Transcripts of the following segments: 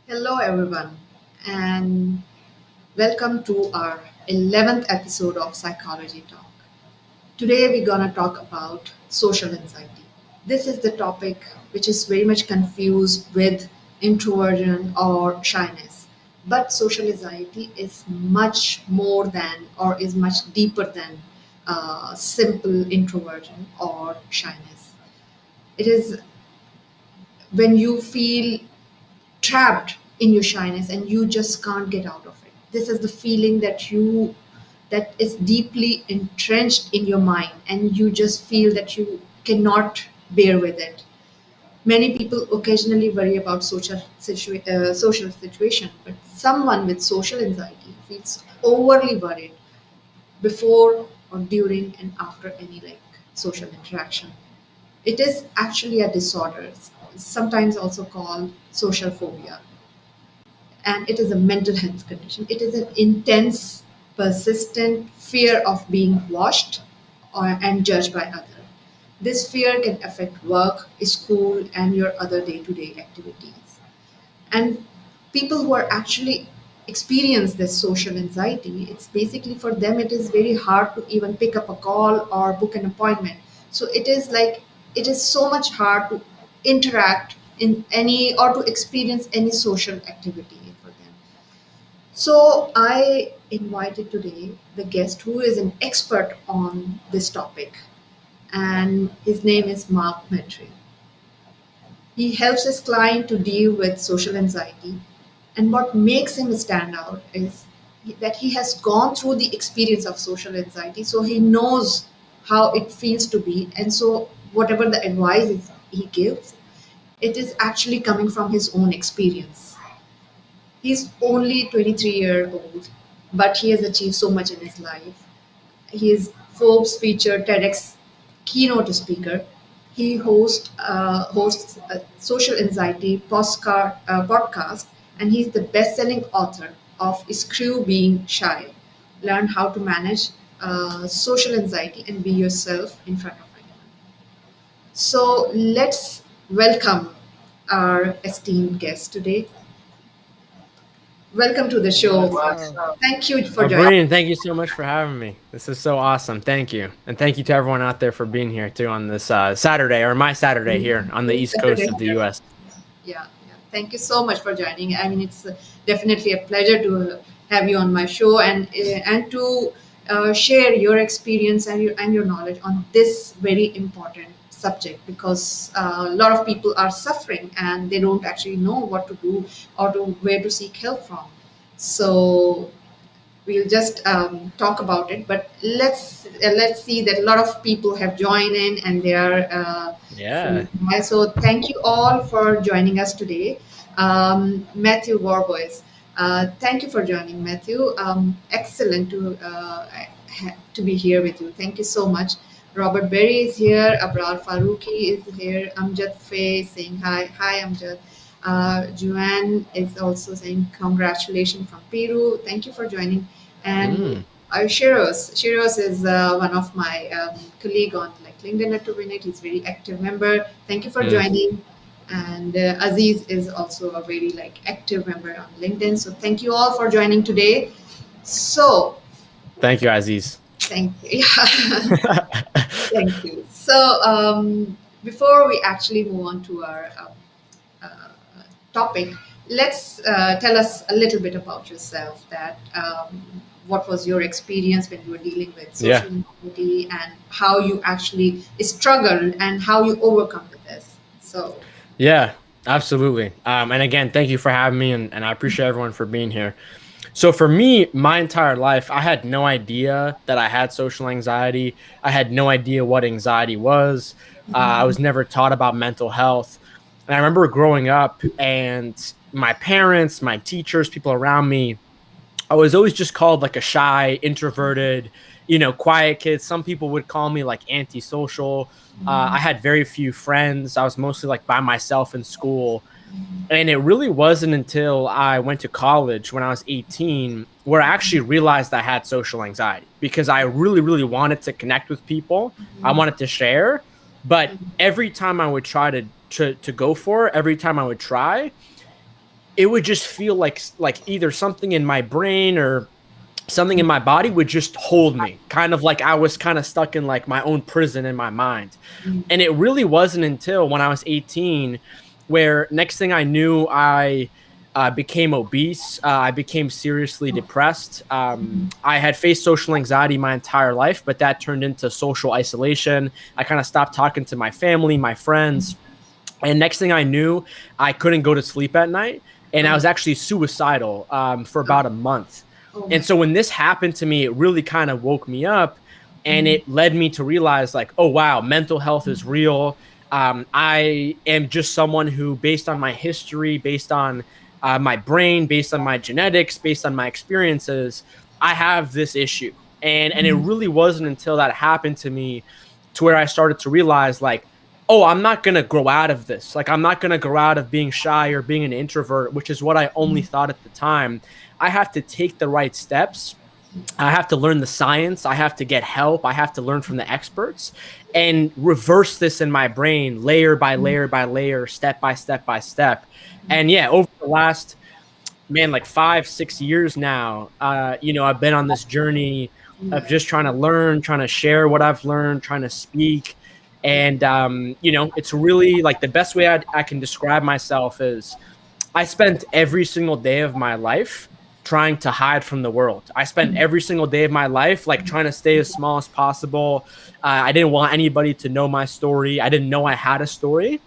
Hello, everyone, and welcome to our 11th episode of Psychology Talk. Today, we're going to talk about social anxiety. This is the topic which is very much confused with introversion or shyness. But social anxiety is much more than or is much deeper than simple introversion or shyness. It is when you feel trapped in your shyness and you just can't get out of it. This is the feeling that is deeply entrenched in your mind and you just feel that you cannot bear with it. Many people occasionally worry about social situation, but someone with social anxiety feels overly worried before or during and after any social interaction. It is actually a disorder, sometimes also called social phobia, and it is a mental health condition. It is an intense, persistent fear of being watched and judged by others. This fear can affect work, school, and your other day to day activities. And people who are actually experience this social anxiety, it's basically for them, it is very hard to even pick up a call or book an appointment. So it is so much hard to interact in any or to experience any social activity for them. So I invited today the guest who is an expert on this topic, and his name is Mark Metry. He helps his client to deal with social anxiety, and what makes him stand out is that he has gone through the experience of social anxiety, so he knows how it feels to be, and so whatever the advice he gives, it is actually coming from his own experience. He's only 23-year old, but he has achieved so much in his life. He is Forbes featured TEDx keynote speaker. He hosts a social anxiety podcast, and he's the best-selling author of "Screw Being Shy: Learn How to Manage Social Anxiety and Be Yourself in Front of Anyone." So let's welcome our esteemed guest today. Welcome to the show, Mark. Thank you for joining. Breen, thank you so much for having me. This is so awesome. Thank you. And thank you to everyone out there for being here too on this Saturday, or my Saturday here on the East Coast of the U.S. Yeah, yeah. Thank you so much for joining. I mean, it's definitely a pleasure to have you on my show and to share your experience and your knowledge on this very important subject, because a lot of people are suffering and they don't actually know what to do or to where to seek help from. So we'll just talk about it, but let's see that a lot of people have joined in and they are Yeah. so thank you all for joining us today. Matthew Warboys, thank you for joining, Matthew. Excellent to be here with you. Thank you so much. Robert Berry is here. Abrar Faruqi is here. Amjad Faye saying hi Amjad. Joanne is also saying congratulations from Peru. Thank you for joining. And Shiros is one of my colleague on LinkedIn at 2 minute. He's a very active member. Thank you for joining. And Aziz is also a very active member on LinkedIn. So thank you all for joining today. So Thank you, Aziz. thank you. Thank you. So before we actually move on to our topic, let's tell us a little bit about yourself. That what was your experience when you were dealing with social anxiety, and how you actually struggled and how you overcome with this. So Yeah, absolutely. And again, thank you for having me, and I appreciate everyone for being here. So for me, my entire life, I had no idea that I had social anxiety. I had no idea what anxiety was. I was never taught about mental health. And I remember growing up and my parents, my teachers, people around me, I was always just called like a shy, introverted, quiet kid. Some people would call me like antisocial. I had very few friends. I was mostly like by myself in school. And it really wasn't until I went to college when I was 18 where I actually realized I had social anxiety because I really, really wanted to connect with people. I wanted to share. But every time I would try to go for it, every time I would try, it would just feel like either something in my brain or something in my body would just hold me, kind of like I was kind of stuck in like my own prison in my mind. And it really wasn't until when I was 18 where next thing I knew, I became obese. I became seriously depressed. I had faced social anxiety my entire life, but that turned into social isolation. I kind of stopped talking to my family, my friends. And next thing I knew, I couldn't go to sleep at night. And I Oh, was actually suicidal for oh, about a month. oh And my. so when this happened to me, it really kind of woke me up and it led me to realize, like, oh, wow, mental health is real. I am just someone who, based on my history, based on my brain, based on my genetics, based on my experiences, I have this issue. And it really wasn't until that happened to me to where I started to realize, like, oh, I'm not going to grow out of this. Like, I'm not going to grow out of being shy or being an introvert, which is what I only thought at the time. I have to take the right steps. I have to learn the science. I have to get help. I have to learn from the experts and reverse this in my brain layer by layer by layer, step by step by step. And yeah, over the last, man, like 5, 6 years now, I've been on this journey of Yeah, just trying to learn, trying to share what I've learned, trying to speak. yeah, And, it's really like the best way I can describe myself is I spent every single day of my life trying to hide from the world. I spent every single day of my life like trying to stay as small as possible. I didn't want anybody to know my story. I didn't know I had a story.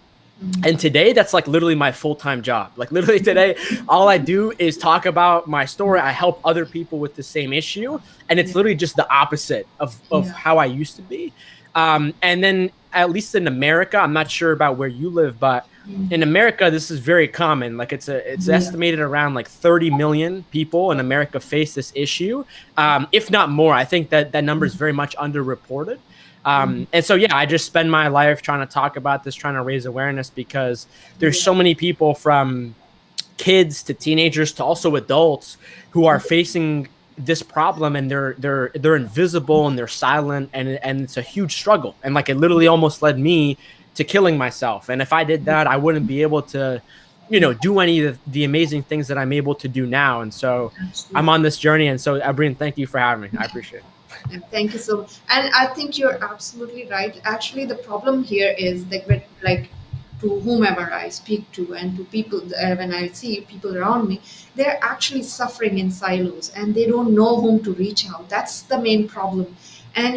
And today, that's like literally my full time job. Like, literally, today, all I do is talk about my story. I help other people with the same issue. And it's yeah, literally just the opposite of yeah. how I used to be. And then, at least in America, I'm not sure about where you live, but in America, this is very common. Like, it's Yeah. estimated around like 30 million people in America face this issue, if not more. I think that number is very much underreported. And so, yeah, I just spend my life trying to talk about this, trying to raise awareness because there's Yeah. so many people from kids to teenagers to also adults who are facing this problem and they're invisible and they're silent and it's a huge struggle. And like it literally almost led me to killing myself. And if I did that, I wouldn't be able to, do any of the amazing things that I'm able to do now. And so I'm Absolutely. on this journey. And so, Abreen, thank you for having me. I appreciate it. And thank you so much. And I think you're absolutely right. Actually, the problem here is like to whomever I speak to and to people when I see people around me, they're actually suffering in silos and they don't know whom to reach out. That's the main problem. And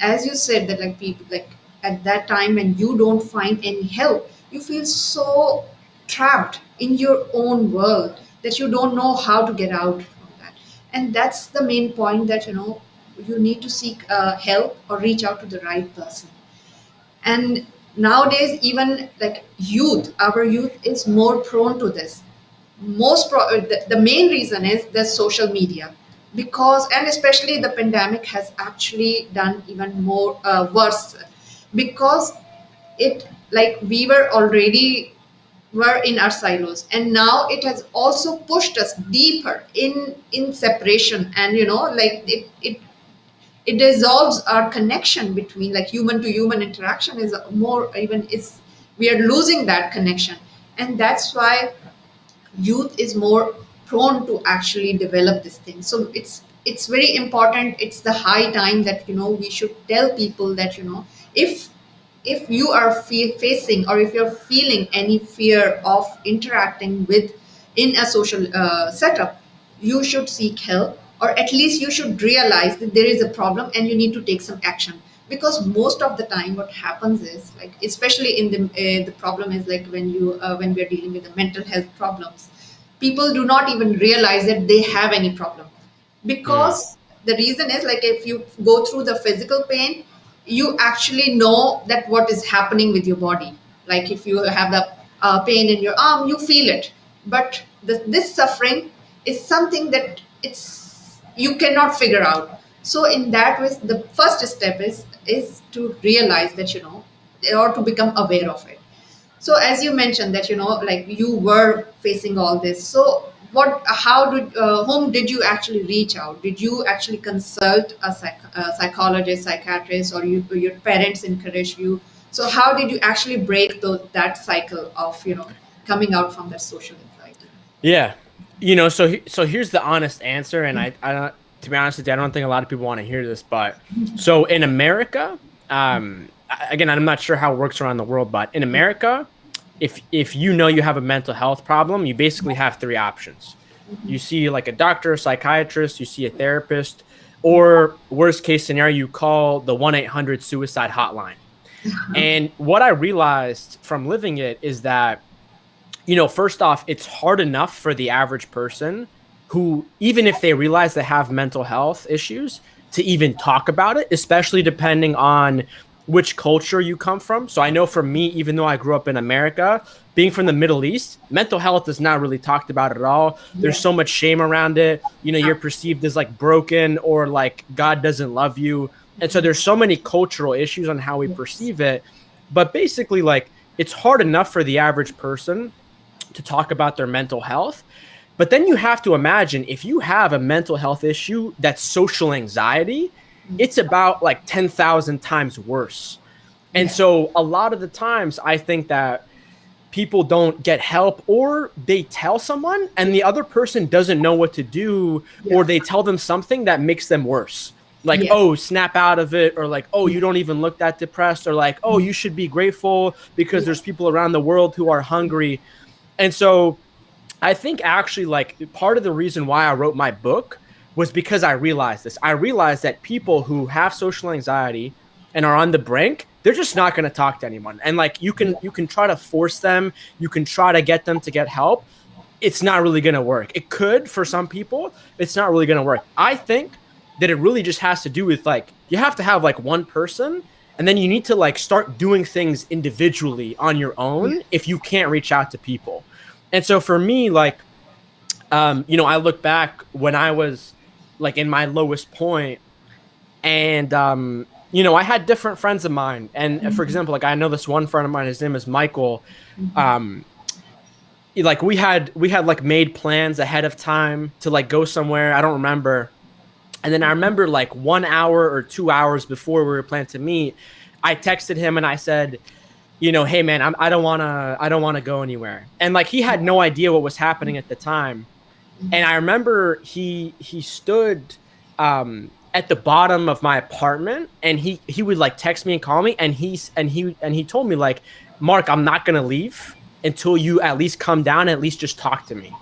as you said that like people like at that time when you don't find any help, you feel so trapped in your own world that you don't know how to get out from that. And that's the main point that you need to seek help or reach out to the right person. And nowadays even like youth, our youth is more prone to this. The main reason is the social media, because and especially the pandemic has actually done even more worse, because it like we were in our silos, and now it has also pushed us deeper in separation, and like it dissolves our connection between like human to human interaction is more even is we are losing that connection. And that's why youth is more prone to actually develop this thing. So it's very important, it's the high time that we should tell people that if you are facing or if you're feeling any fear of interacting with in a social setup, you should seek help, or at least you should realize that there is a problem and you need to take some action. Because most of the time what happens is like especially in the problem is like when we're dealing with the mental health problems, people do not even realize that they have any problem, Mm, because the reason is like if you go through the physical pain, you actually know that what is happening with your body. Like if you have the pain in your arm, you feel it, but this suffering is something that it's you cannot figure out. So in that way, the first step is to realize that, or to become aware of it. So as you mentioned that, like you were facing all this, so how did whom did you actually reach out? Did you actually consult a psychologist, psychiatrist, or your parents encouraged you? So how did you actually break that cycle of, coming out from that social anxiety? Yeah. So here's the honest answer, and I don't, to be honest with you, I don't think a lot of people want to hear this, but so in America, again, I'm not sure how it works around the world, but in America, if you know you have a mental health problem, you basically have three options. You see like a doctor, a psychiatrist, you see a therapist, or worst case scenario, you call the 1-800 suicide hotline. And what I realized from living it is that, first off, it's hard enough for the average person who, even if they realize they have mental health issues, to even talk about it, especially depending on which culture you come from. So I know for me, even though I grew up in America, being from the Middle East, mental health is not really talked about at all. There's Yeah. so much shame around it. You're perceived as like broken or like God doesn't love you. And so there's so many cultural issues on how we Yes. perceive it. But basically, like, it's hard enough for the average person to talk about their mental health. But then you have to imagine if you have a mental health issue that's social anxiety, it's about like 10,000 times worse. And Yeah. so a lot of the times I think that people don't get help, or they tell someone and the other person doesn't know what to do, or Yeah. they tell them something that makes them worse. Like, Yeah. oh, snap out of it, or like, oh, you don't even look that depressed, or like, oh, you should be grateful because Yeah. there's people around the world who are hungry. And so I think actually, like, part of the reason why I wrote my book was because I realized this. I realized that people who have social anxiety and are on the brink, they're just not going to talk to anyone. And like, Yeah. you can try to force them, you can try to get them to get help. It's not really going to work. It could for some people, it's not really going to work. I think that it really just has to do with, like, you have to have like one person, and then you need to like start doing things individually on your Yeah. own if you can't reach out to people. And so for me, like, I look back when I was like in my lowest point, and I had different friends of mine. And for example, like, I know this one friend of mine, his name is Michael. Um, like, we had like made plans ahead of time to like go somewhere. I don't remember. And then I remember like 1 hour or 2 hours before we were planning to meet, I texted him and I said, hey man, I don't want to go anywhere. And like, he had no idea what was happening at the time. And I remember he stood at the bottom of my apartment, and he would like text me and call me, and he told me like, Mark, I'm not gonna leave until you at least come down and at least just talk to me.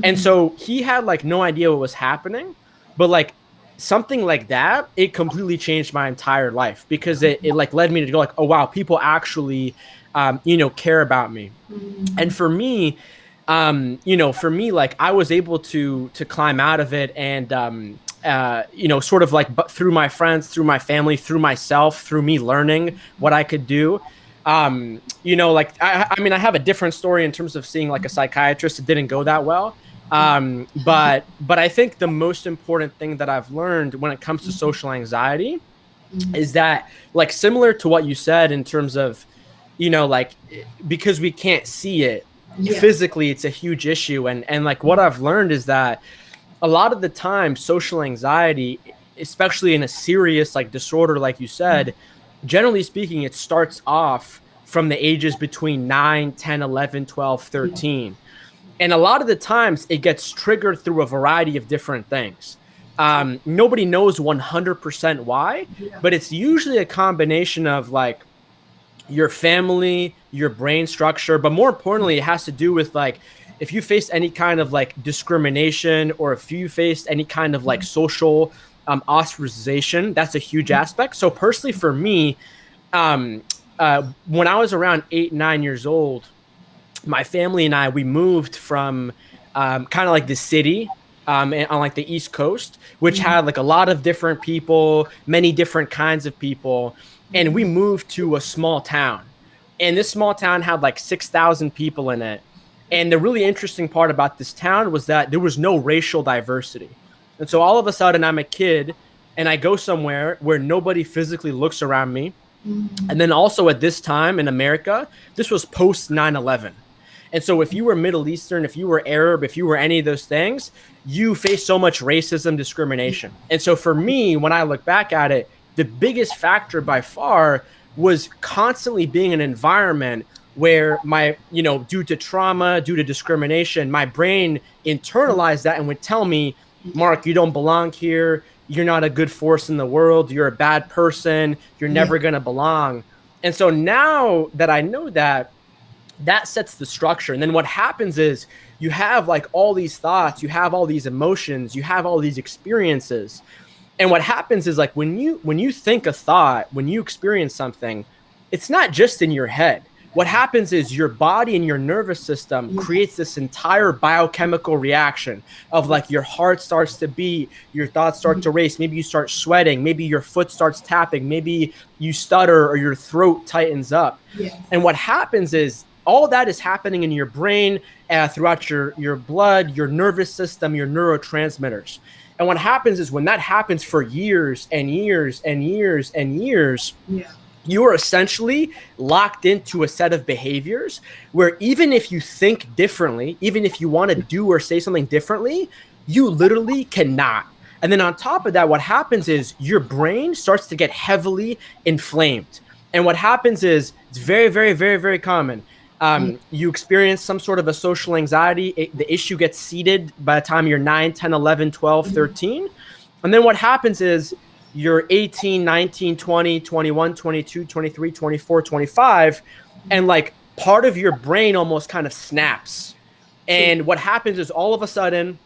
And so he had like no idea what was happening, but like something like that, it completely changed my entire life, because it like led me to go like, oh wow, people actually care about me. And for me, like, I was able to climb out of it, and sort of like, but through my friends, through my family, through myself, through me learning what I could do. Like, I mean, I have a different story in terms of seeing like a psychiatrist. It didn't go that well. But I think the most important thing that I've learned when it comes to social anxiety is that, like, similar to what you said in terms of, like, because we can't see it Yeah. physically, it's a huge issue. And like, what I've learned is that a lot of the time, social anxiety, especially in a serious like disorder, like you said, generally speaking, it starts off from the ages between 9, 10, 11, 12, Yeah. 13. And a lot of the times it gets triggered through a variety of different things. Nobody knows 100% why, Yeah. but it's usually a combination of like your family, your brain structure, but more importantly, it has to do with like, if you faced any kind of like discrimination, or if you faced any kind of like social ostracization, that's a huge aspect. So personally for me, um, when I was around 8, 9 years old, my family and I, we moved from kind of like the city on like the East Coast, which had like a lot of different people, many different kinds of people. And we moved to a small town. And this small town had like 6,000 people in it. And the really interesting part about this town was that there was no racial diversity. And so all of a sudden, I'm a kid and I go somewhere where nobody physically looks around me. And then also at this time in America, this was post 9/11. And so if you were Middle Eastern, if you were Arab, if you were any of those things, you face so much racism, Yeah. discrimination. And so for me, when I look back at it, the biggest factor by far was constantly being in an environment where due to trauma, due to discrimination, my brain internalized that and would tell me, Yeah. Mark, you don't belong here. You're not a good force in the world. You're a bad person. You're Yeah. never going to belong. And so now that I know that, that sets the structure. And then what happens is you have like all these thoughts, you have all these emotions, you have all these experiences. And what happens is like when you think a thought, when you experience something, it's not just in your head. What happens is your body and your nervous system creates Yes. this entire biochemical reaction of like Yes. your heart starts to beat, your thoughts start to Mhm. race, maybe you start sweating, maybe your foot starts tapping, maybe you stutter or your throat tightens up. Yes. And what happens is all that is happening in your brain, throughout your blood, your nervous system, your neurotransmitters. And what happens is when that happens for years and years and years and years, Yeah. you are essentially locked into a set of behaviors where even if you think differently, even if you want to do or say something differently, you literally cannot. And then on top of that, what happens is your brain starts to get heavily inflamed. And what happens is it's very, very, very, very common. Yeah. You experience some sort of a social anxiety. The issue gets seeded by the time you're 9, 10, 11, 12, Mhm. 13. And then what happens is you're 18, 19, 20, 21, 22, 23, 24, 25, and like part of your brain almost kind of snaps. True. And what happens is all of a sudden,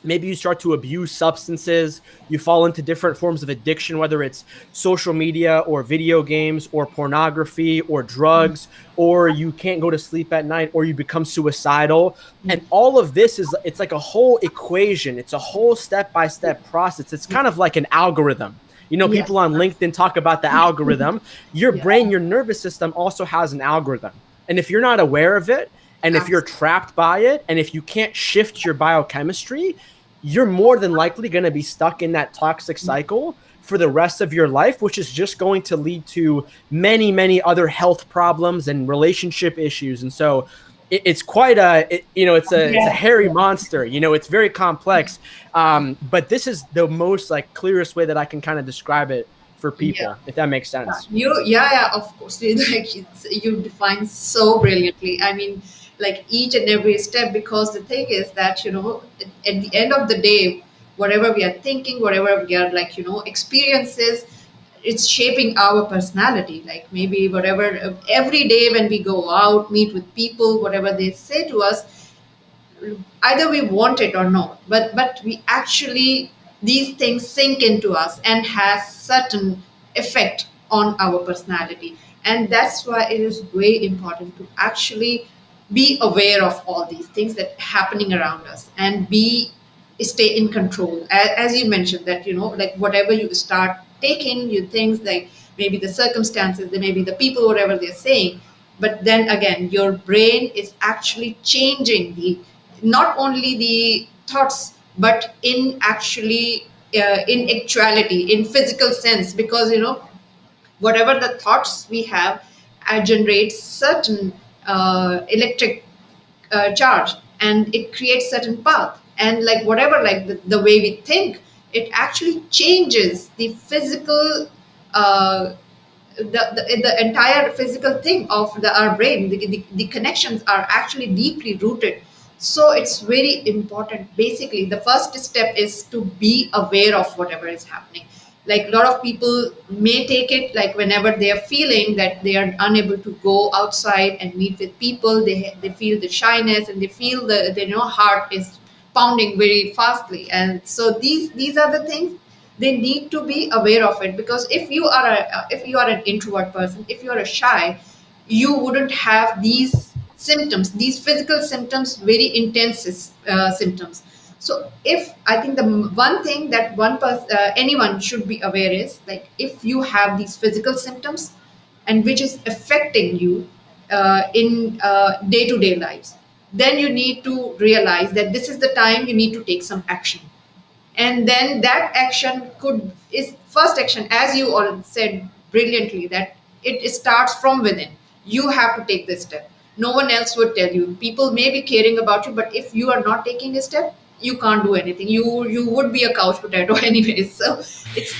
maybe you start to abuse substances, you fall into different forms of addiction, whether it's social media or video games or pornography or drugs, or you can't go to sleep at night, or you become suicidal. And all of this is, it's like a whole equation, it's a whole step-by-step process. It's kind of like an algorithm. Yes. People on LinkedIn talk about the algorithm. Your Yeah. brain, your nervous system also has an algorithm. And if you're not aware of it, and if you're Absolutely. trapped by it, and if you can't shift your biochemistry, you're more than likely going to be stuck in that toxic cycle for the rest of your life, which is just going to lead to many, many other health problems and relationship issues. And so it's quite it's a Yes. hairy monster. It's very complex. But this is the most like clearest way that I can kind of describe it for Yeah. people, if that makes sense. Yeah, of course. You define so brilliantly. I mean, like each and every step, because the thing is that, at the end of the day, whatever we are thinking, whatever we are like, experiences, it's shaping our personality. Like maybe whatever, every day when we go out, meet with people, whatever they say to us, either we want it or not, but we actually, these things sink into us and has certain effect on our personality. And that's why it is way important to actually be aware of all these things that happening around us and be stay in control. As you mentioned that, like whatever you start taking, you things like maybe the circumstances, they maybe the people, whatever they're saying, but then again your brain is actually changing the, not only the thoughts, but in actually, in actuality, in physical sense, because whatever the thoughts we have, generates certain electric charge, and it creates certain path, and like whatever, like the way we think, it actually changes the physical, uh, the entire physical thing of our brain. The connections are actually deeply rooted. So it's very important. Basically, the first step is to be aware of whatever is happening. Like a lot of people may take it like whenever they are feeling that they are unable to go outside and meet with people, they feel the shyness, and they feel the heart is pounding very fastly. And so these are the things they need to be aware of it. Because if you are an introvert person, if you are a shy, you wouldn't have these symptoms, these physical symptoms, very intense symptoms. So if I think the one thing that one person, anyone should be aware is, like if you have these physical symptoms and which is affecting you in day to day lives, then you need to realize that this is the time you need to take some action. And then that action could is first action, as you all said brilliantly, that it starts from within. You have to take this step. No one else would tell you. People may be caring about you, but if you are not taking a step, you can't do anything. You would be a couch potato anyways. So it's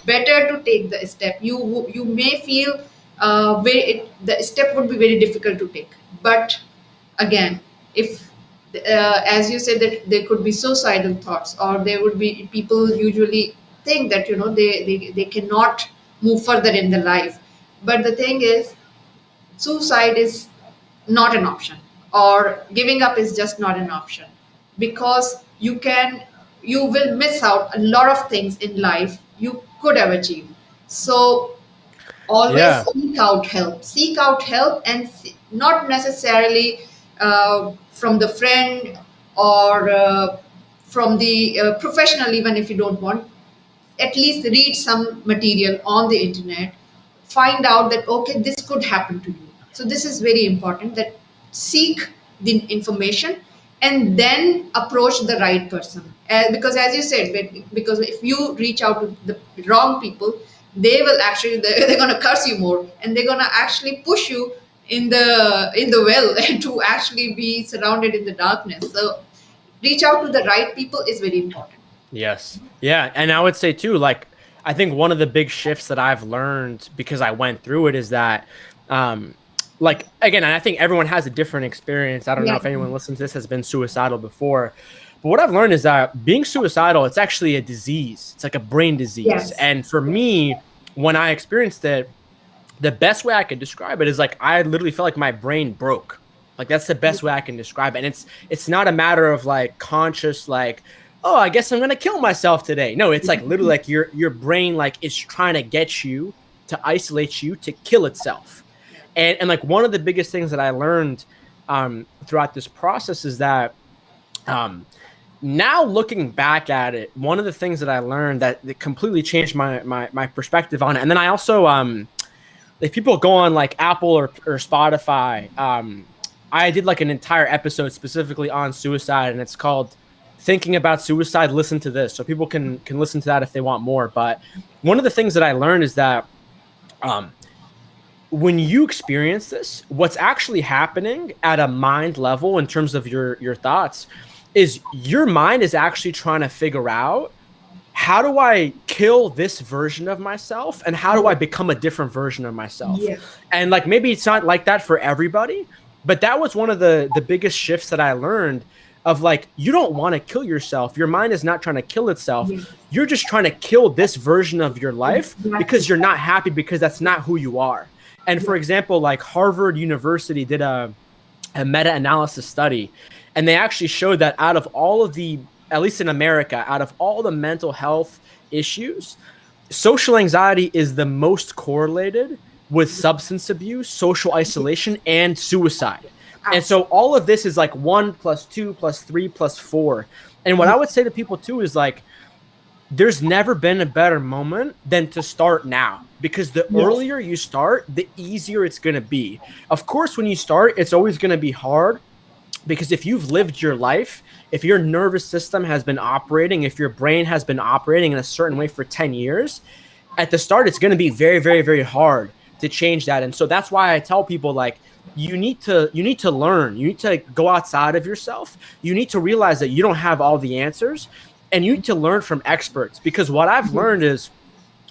better to take the step. You may feel the step would be very difficult to take, but again, if as you said, that there could be suicidal thoughts, or there would be people usually think that they cannot move further in their life. But the thing is, suicide is not an option, or giving up is just not an option, because you will miss out a lot of things in life you could have achieved. So always Yeah. seek out help, and not necessarily from the friend, or from the professional. Even if you don't want, at least read some material on the internet, find out that okay, this could happen to you. So this is very important, that seek the information and then approach the right person. Because as you said, because if you reach out to the wrong people, they will actually they're going to curse you more, and they're going to actually push you in the well to actually be surrounded in the darkness. So reach out to the right people is very important. Yes. Yeah. And I would say too, like, I think one of the big shifts that I've learned because I went through it is that, um, like, again, I think everyone has a different experience. I don't know Yeah. if anyone listens to this has been suicidal before, but what I've learned is that being suicidal, it's actually a disease. It's like a brain disease. Yes. And for me, when I experienced it, the best way I could describe it is like I literally felt like my brain broke. Like that's the best way I can describe it. And it's not a matter of like conscious like, oh, I guess I'm gonna kill myself today. No, it's like literally like your brain like is trying to get you to isolate you to kill itself. And like one of the biggest things that I learned throughout this process is that um, now looking back at it, one of the things that I learned that completely changed my perspective on it. And then I also if people go on like Apple or Spotify, I did like an entire episode specifically on suicide, and it's called "Thinking About Suicide." Listen to this, so people can listen to that if they want more. But one of the things that I learned is that um, when you experience this, what's actually happening at a mind level in terms of your thoughts is your mind is actually trying to figure out how do I kill this version of myself and how do I become a different version of myself? Yes. And like maybe it's not like that for everybody, but that was one of the biggest shifts that I learned of like you don't want to kill yourself. Your mind is not trying to kill itself. Yes. You're just trying to kill this version of your life because Exactly. you're not happy because that's not who you are. And for example, like Harvard University did a meta-analysis study, and they actually showed that out of all of the, at least in America, out of all the mental health issues, social anxiety is the most correlated with substance abuse, social isolation, and suicide. And so Absolutely. all of this is like 1 + 2 + 3 + 4. And what I would say to people too is like, there's never been a better moment than to start now, because the Yes. earlier you start, the easier it's going to be. Of course, when you start, it's always going to be hard because if you've lived your life, if your nervous system has been operating, if your brain has been operating in a certain way for 10 years, at the start, it's going to be very, very, very hard to change that. And so that's why I tell people like, you need to learn, you need to go outside of yourself. You need to realize that you don't have all the answers, and you need to learn from experts, because what I've learned is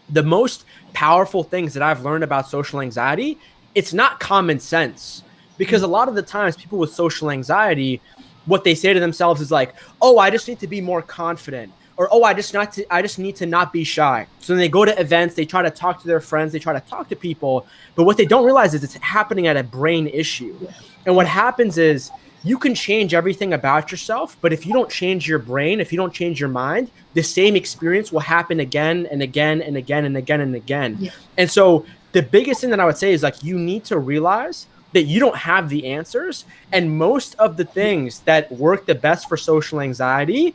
the most powerful things that I've learned about social anxiety, it's not common sense. Because a lot of the times people with social anxiety, what they say to themselves is like, "Oh, I just need to be more confident." Or, "Oh, I just need to not be shy." So then they go to events, they try to talk to their friends, they try to talk to people, but what they don't realize is it's happening at a brain issue. And what happens is you can change everything about yourself, but if you don't change your brain, if you don't change your mind, the same experience will happen again and again and again and again and again. Yeah. And so the biggest thing that I would say is like you need to realize that you don't have the answers, and most of the things that work the best for social anxiety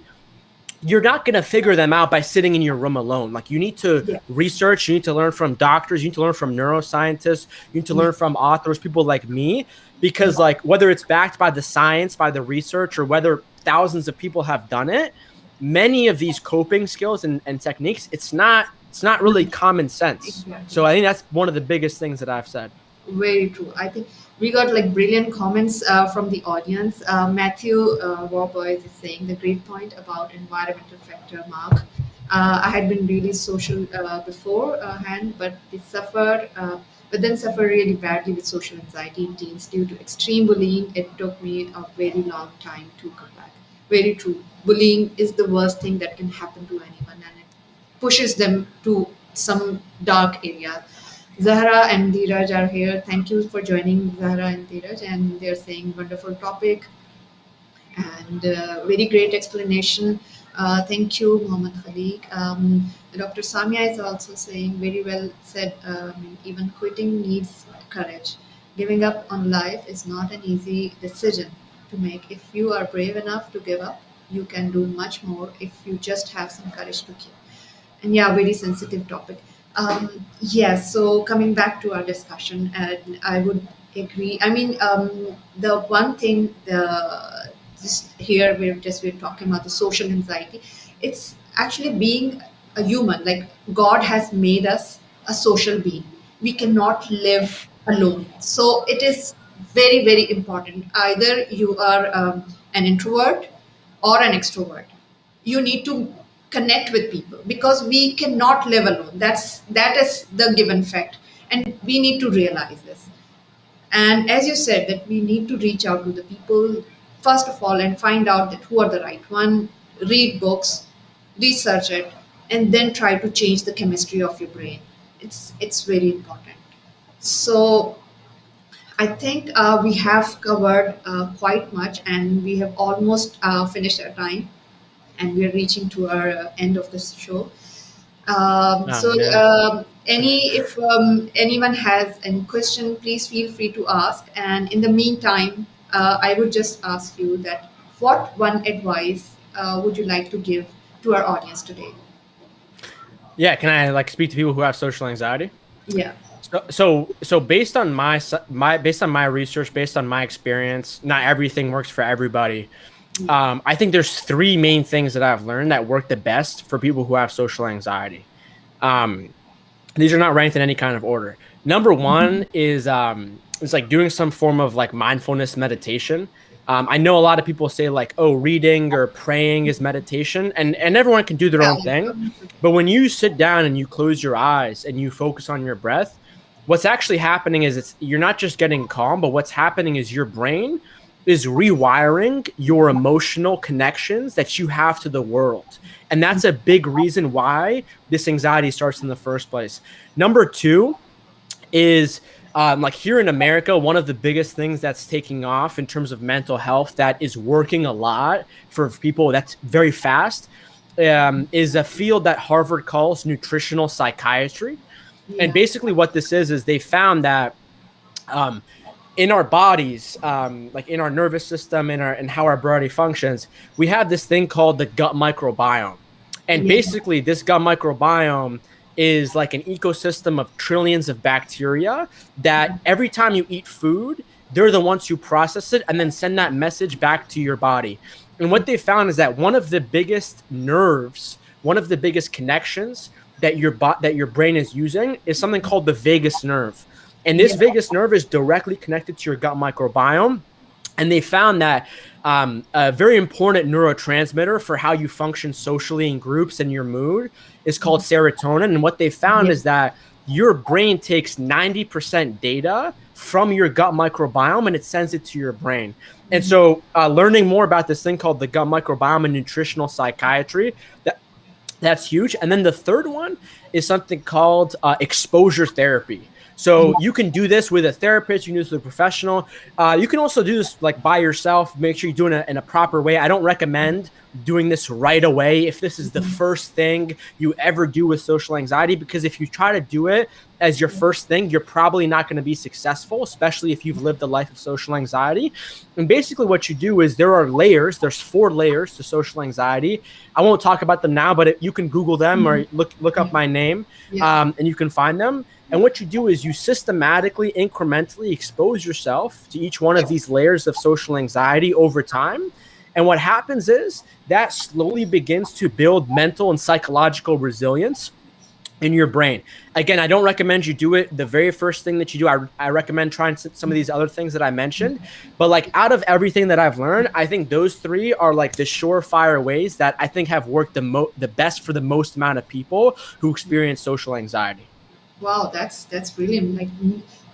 you're not going to figure them out by sitting in your room alone. Like, you need to Yeah. research, you need to learn from doctors, you need to learn from neuroscientists, you need to Yeah. learn from authors, people like me, Yeah. because like whether it's backed by the science, by the research, or whether thousands of people have done it, many of these coping skills and techniques, it's not really common sense. Exactly. So I think that's one of the biggest things that I've said. Very true. I think we got like brilliant comments from the audience. Matthew Warboys is saying the great point about environmental factor, Mark. I had been really social beforehand, but then suffered really badly with social anxiety in teens due to extreme bullying. It took me a very long time to come back. Very true. Bullying is the worst thing that can happen to anyone, and it pushes them to some dark area. Zahra and Dheeraj are here. Thank you for joining, Zahra and Dheeraj, and they're saying wonderful topic and very great explanation. Thank you, Mohammed Khalik. Dr. Samia is also saying very well said. Even quitting needs courage. Giving up on life is not an easy decision to make. If you are brave enough to give up, you can do much more if you just have some courage to keep. And yeah, very sensitive topic. Yes, so coming back to our discussion, and I would agree. I mean, the one thing, the just here we're talking about the social anxiety. It's actually being a human. Like God has made us a social being. We cannot live alone. So it is very very important. Either you are an introvert or an extrovert. You need to connect with people because we cannot live alone. That is the given fact, and we need to realize this. And as you said, that we need to reach out to the people first of all and find out that who are the right one. Read books, research it, and then try to change the chemistry of your brain. It's very important. So I think we have covered quite much, and we have almost finished our time, and we are reaching to our end of this show. Oh So, man. if anyone has any question, please feel free to ask. And in the meantime, I would just ask you that what one advice would you like to give to our audience today? Yeah, can I like speak to people who have social anxiety? Yeah. So based on my research, based on my experience, not everything works for everybody. Yeah. I think there's three main things that I've learned that work the best for people who have social anxiety. Um, these are not ranked in any kind of order. Number one is it's like doing some form of like mindfulness meditation. I know a lot of people say like, oh, reading or praying is meditation, and everyone can do their own thing. But when you sit down and you close your eyes and you focus on your breath, what's actually happening is you're not just getting calm, but what's happening is your brain is rewiring your emotional connections that you have to the world. And that's a big reason why this anxiety starts in the first place. Number two is like here in America, one of the biggest things that's taking off in terms of mental health that is working a lot for people that's very fast is a field that Harvard calls nutritional psychiatry. And Yeah. basically, what this is they found that um, in our bodies, like in our nervous system, and how our body functions, we have this thing called the gut microbiome. And Yeah. basically, this gut microbiome is like an ecosystem of trillions of bacteria that every time you eat food, they're the ones who process it and then send that message back to your body. And what they found is that one of the biggest nerves, one of the biggest connections that your brain is using is something called the vagus nerve. And this Yeah. vagus nerve is directly connected to your gut microbiome. And they found that a very important neurotransmitter for how you function socially in groups and your mood is called serotonin. And what they found Yeah. is that your brain takes 90% data from your gut microbiome and it sends it to your brain. And so, learning more about this thing called the gut microbiome and nutritional psychiatry, that's huge. And then the third one is something called exposure therapy. So you can do this with a therapist, you can do this with a professional. You can also do this like by yourself. Make sure you're doing it in a proper way. I don't recommend doing this right away if this is the first thing you ever do with social anxiety, because if you try to do it as your first thing, you're probably not going to be successful, especially if you've lived a life of social anxiety. And basically what you do is there are layers. There's 4 layers to social anxiety. I won't talk about them now, but you can Google them or look up my name, Yeah. and you can find them. And what you do is you systematically, incrementally expose yourself to each one of these layers of social anxiety over time. And what happens is that slowly begins to build mental and psychological resilience in your brain. Again, I don't recommend you do it the very first thing that you do. I recommend trying some of these other things that I mentioned. But like out of everything that I've learned, I think those 3 are like the surefire ways that I think have worked the best for the most amount of people who experience social anxiety. Wow, that's brilliant. Like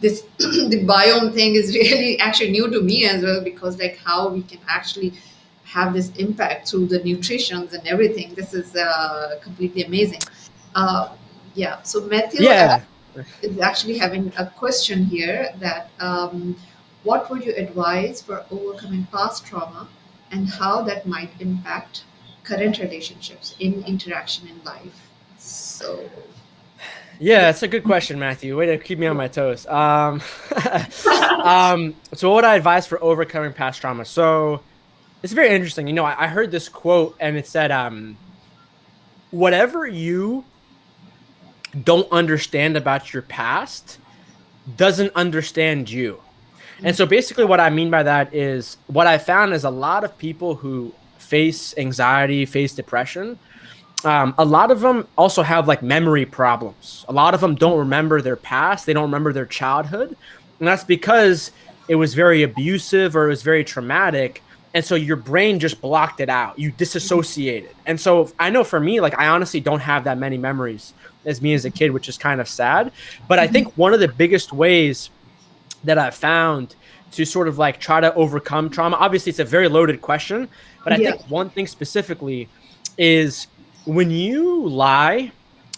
this, the biome thing is really actually new to me as well, because like how we can actually have this impact through the nutritions and everything. This is completely amazing. Uh, yeah. So Matthew Yeah. is actually having a question here that what would you advise for overcoming past trauma and how that might impact current relationships in interaction in life? So Yeah, yeah. that's a good question, Matthew. Way to keep me on my toes. So what would I advise for overcoming past trauma? So it's very interesting. I heard this quote and it said, whatever you don't understand about your past doesn't understand you. And so basically what I mean by that is what I found is a lot of people who face anxiety, face depression, a lot of them also have like memory problems. A lot of them don't remember their past. They don't remember their childhood. And that's because it was very abusive or it was very traumatic. And so your brain just blocked it out. You disassociated. And so I know for me, like I honestly don't have that many memories as me as a kid, which is kind of sad. But I think one of the biggest ways that I've found to sort of like try to overcome trauma, obviously it's a very loaded question, but I Yeah. think one thing specifically is when you lie,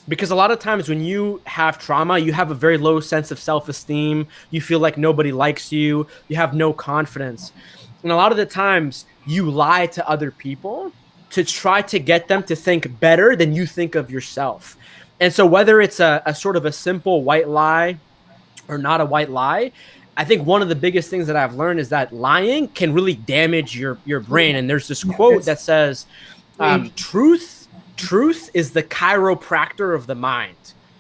because a lot of times when you have trauma, you have a very low sense of self-esteem. You feel like nobody likes you. You have no confidence. And a lot of the times you lie to other people to try to get them to think better than you think of yourself. And so whether it's a sort of a simple white lie or not a white lie, I think one of the biggest things that I've learned is that lying can really damage your brain. And there's this quote Yes. that says, Great. truth is the chiropractor of the mind.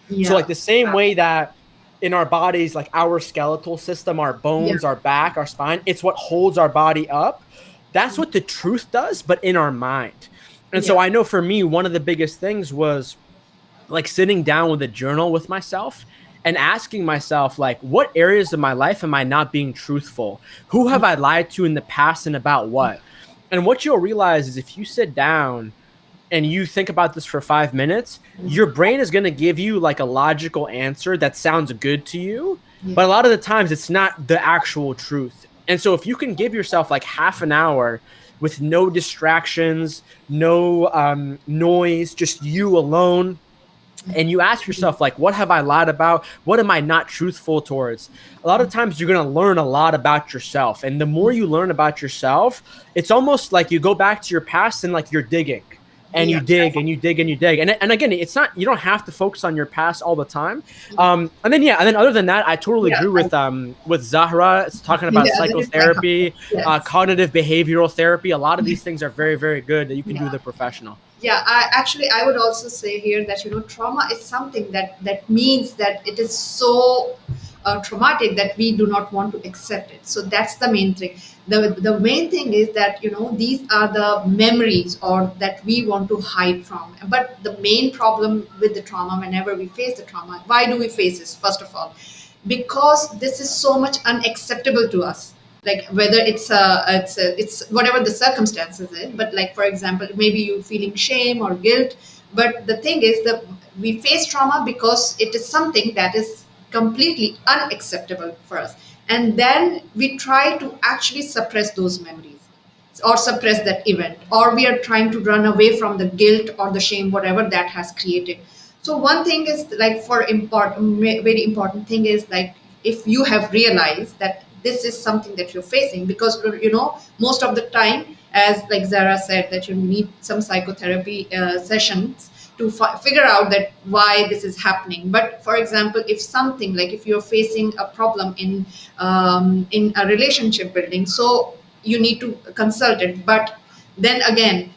So like Yeah. the same way that in our bodies, like our skeletal system, our Yeah. bones, our back, our spine, it's what holds our body up. That's what the truth does, but in our mind. And so Yeah. I know for me, one of the biggest things was like sitting down with a journal with myself and asking myself, like, what areas of my life am I not being truthful? Who have I lied to in the past and about what? And what you'll realize is if you sit down and you think about this for 5 minutes, your brain is going to give you like a logical answer that sounds good to you. Yeah. But a lot of the times it's not the actual truth. And so if you can give yourself like half an hour with no distractions, no noise, just you alone, and you ask yourself like, what have I lied about? What am I not truthful towards? A lot of times you're going to learn a lot about yourself, and the more you learn about yourself, it's almost like you go back to your past and like you're digging and you Yeah. dig and you dig and you dig, and again, it's not, you don't have to focus on your past all the time. And then other than that, I totally Yeah. agree with Zahra. It's talking about Yeah. That is my comment. psychotherapy, Yes. cognitive behavioral therapy. A lot of these things are very, very good that you can do with Yeah. a professional. Yeah, I would also say here that trauma is something that means that it is so traumatic that we do not want to accept it. So that's the main thing. The main thing is that these are the memories or that we want to hide from. But the main problem with the trauma, whenever we face the trauma, why do we face this? First of all, because this is so much unacceptable to us, like whether it's whatever the circumstances is. But like for example, maybe you feeling shame or guilt, but the thing is that we face trauma because it is something that is completely unacceptable for us, and then we try to actually suppress those memories or suppress that event, or we are trying to run away from the guilt or the shame, whatever that has created. So one thing is like for important, very important thing is like if you have realized that this is something that you're facing, because most of the time, as like Zara said, that you need some psychotherapy sessions to figure out that why this is happening. But for example, if something like if you're facing a problem in a relationship building, so you need to consult it. But then again,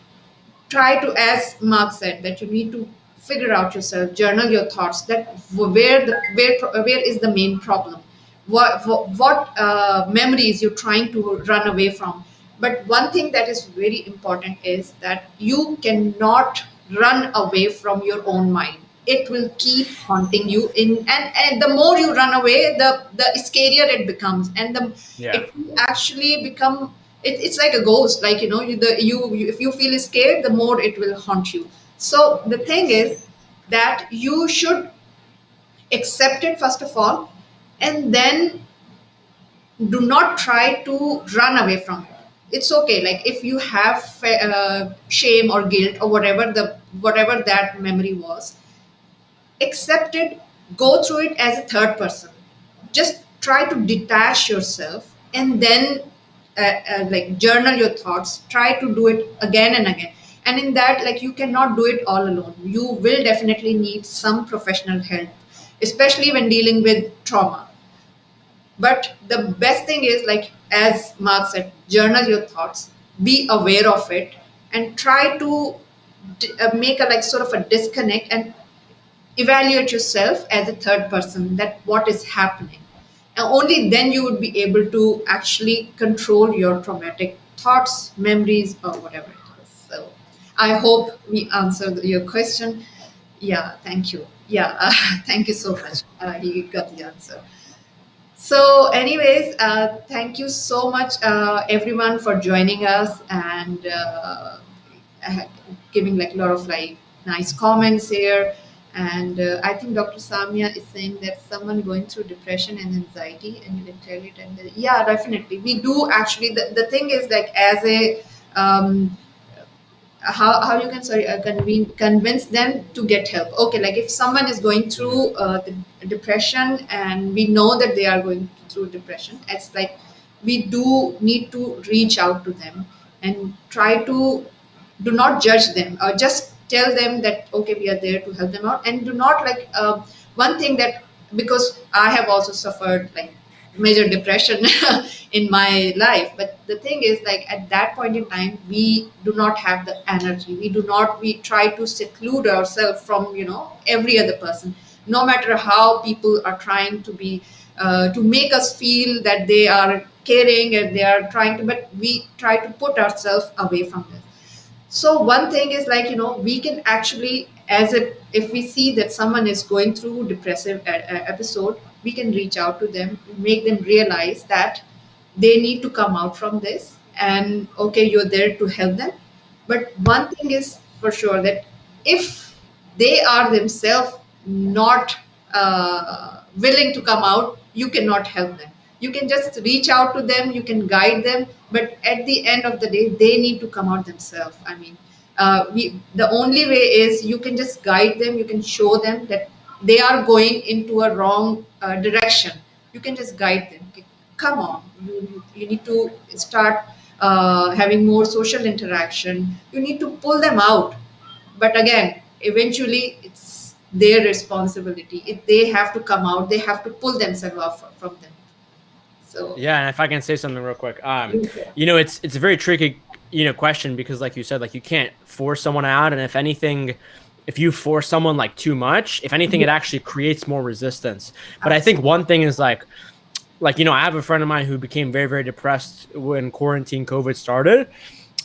try to, as Mark said, that you need to figure out yourself, journal your thoughts, that where is the main problem, what memories you're trying to run away from. But one thing that is very important is that you cannot run away from your own mind. It will keep haunting you and the more you run away, the scarier it becomes, and Yeah. it will actually become, it's like a ghost. Like you if you feel scared, the more it will haunt you. So the thing is that you should accept it first of all, and then do not try to run away from it. It's okay, like if you have shame or guilt or whatever that memory was, accept it, go through it as a third person. Just try to detach yourself, and then like journal your thoughts. Try to do it again and again. And in that, like you cannot do it all alone. You will definitely need some professional help, especially when dealing with trauma. But the best thing is, like as Mark said, journal your thoughts, be aware of it, and try to make a like sort of a disconnect and evaluate yourself as a third person, that what is happening, and only then you would be able to actually control your traumatic thoughts, memories, or whatever it is. So I hope we answered your question. Yeah, thank you. Yeah, thank you so much. You got the answer. So anyways, thank you so much, everyone, for joining us, and uh, giving like a lot of like nice comments here. And I think Dr. Samia is saying that someone going through depression and anxiety, and you can tell it. And yeah, definitely, we do actually. The thing is, like as a how you can, sorry, convince them to get help. Okay, like if someone is going Mhm. through the depression, and we know that they are going through depression, it's like we do need to reach out to them and try to do not judge them, or just tell them that okay, we are there to help them out. And do not like one thing that, because I have also suffered like major depression in my life. But the thing is, like at that point in time, we do not have the energy, we try to seclude ourselves from every other person, no matter how people are trying to be to make us feel that they are caring, and they are trying to, but we try to put ourselves away from this. So one thing is, like we can actually, as if we see that someone is going through depressive episode, we can reach out to them, make them realize that they need to come out from this, and okay, you're there to help them. But one thing is for sure, that if they are themselves not willing to come out, you cannot help them. You can just reach out to them, you can guide them, but at the end of the day, they need to come out themselves. I mean, the only way is you can just guide them, you can show them that they are going into a wrong direction. You can just guide them. Okay, come on, you need to start having more social interaction. You need to pull them out. But again, eventually it's their responsibility. If they have to come out, they have to pull themselves off from them. So Yeah, and if I can say something real quick, yeah. it's a very tricky, question because, like you said, like you can't force someone out, and if anything, if you force someone like too much, if anything, it Yeah, actually creates more resistance. But I think absolutely. one thing is like I have a friend of mine who became very very depressed when quarantine COVID started,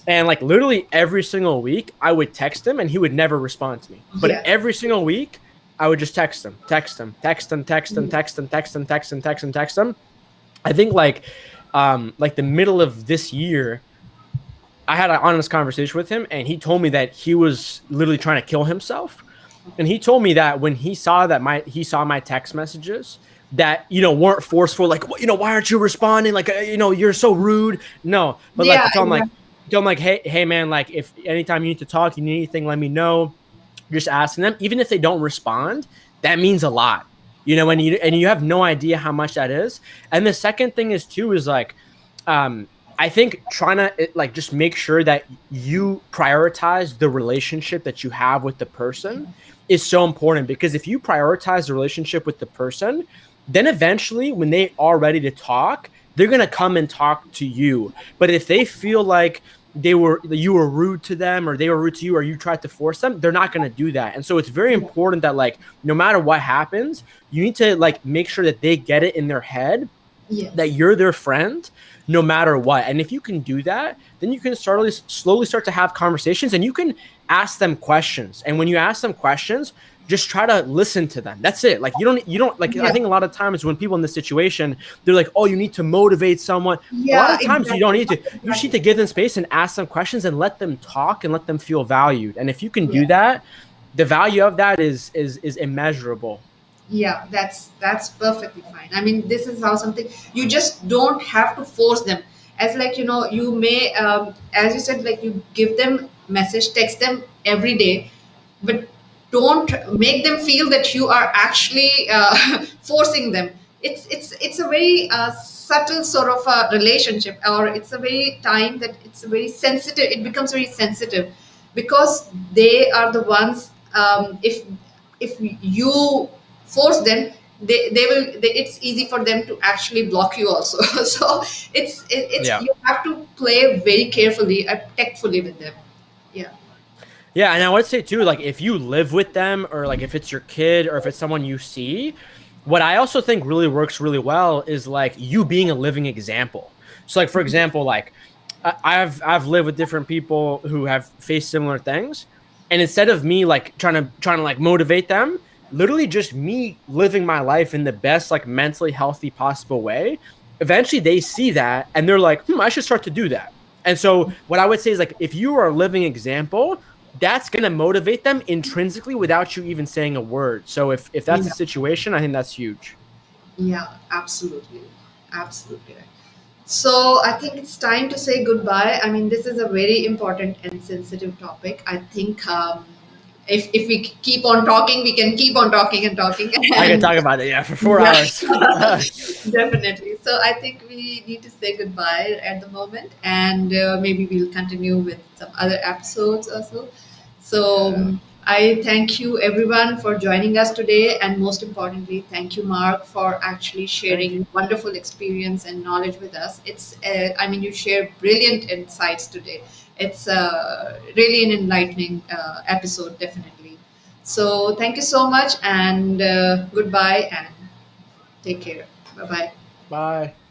and like literally every single week I would text him and he would never respond to me, but Yeah. every single week I would just text him, text him, text him, text him, Mm. text him, text him, text him, text him, text him. I think like the middle of this year, I had an honest conversation with him, and he told me that he was literally trying to kill himself. And he told me that when he saw my text messages that weren't forceful, like why aren't you responding? Like you're so rude. No, but like Yeah, to tell him like exactly. tell him like hey man, like if anytime you need to talk, you need anything, let me know. just asking them, even if they don't respond, that means a lot. And you have no idea how much that is. And the second thing is too is like, um, I think trying to like just make sure that you prioritize the relationship that you have with the person is so important, because if you prioritize the relationship with the person, then eventually when they are ready to talk, they're going to come and talk to you. But if they feel like you were rude to them, or they were rude to you, or you tried to force them, they're not going to do that. And so it's very Yeah. important that like no matter what happens, you need to like make sure that they get it in their head that Yes. you're their friend no matter what. And if you can do that, then you can slowly start to have conversations, and you can ask them questions. And when you ask them questions, just try to listen to them. That's it. Like you don't like, I Yeah. think a lot of times when people in this situation, they're like, "Oh, you need to motivate someone." A lot Yeah, of times you don't exactly. need to. You just need to give them space and ask them questions and let them talk and let them feel valued. And if you can do Yeah. that, the value of that is immeasurable. Yeah, that's perfectly fine. I mean, this is how something you just don't have to force them. As like you may, as you said, like you give them message, text them every day, but don't make them feel that you are actually forcing them. It's a very subtle sort of a relationship, or it's a very time that it's very sensitive. It becomes very sensitive because they are the ones. If you force them, it's easy for them to actually block you also. So it's Yeah. you have to play very carefully and tactfully with them. Yeah. Yeah, and I would say too, like if you live with them, or like if it's your kid, or if it's someone you see, what I also think really works really well is like you being a living example. So like for example, like I've lived with different people who have faced similar things, and instead of me like trying to like motivate them, literally just me living my life in the best like mentally healthy possible way, eventually they see that and they're like, I should start to do that. And so what I would say is like if you are a living example, that's going to motivate them intrinsically without you even saying a word. So if that's the Yeah. situation, I think that's huge. Yeah, absolutely. Absolutely right. So I think it's time to say goodbye. I mean, this is a very important and sensitive topic. I think if we keep on talking, we can keep on talking and talking. I could And talk about it, yeah, for four yeah, hours. definitely. So I think we need to say goodbye at the moment, and maybe we'll continue with some other episodes or so. So Yeah. I thank you everyone for joining us today, and most importantly, thank you, Mark, for actually Thank you. sharing wonderful experience and knowledge with us. I mean, you share brilliant insights today. It's really an enlightening episode, definitely. So thank you so much, and goodbye, and take care. Bye bye. Bye.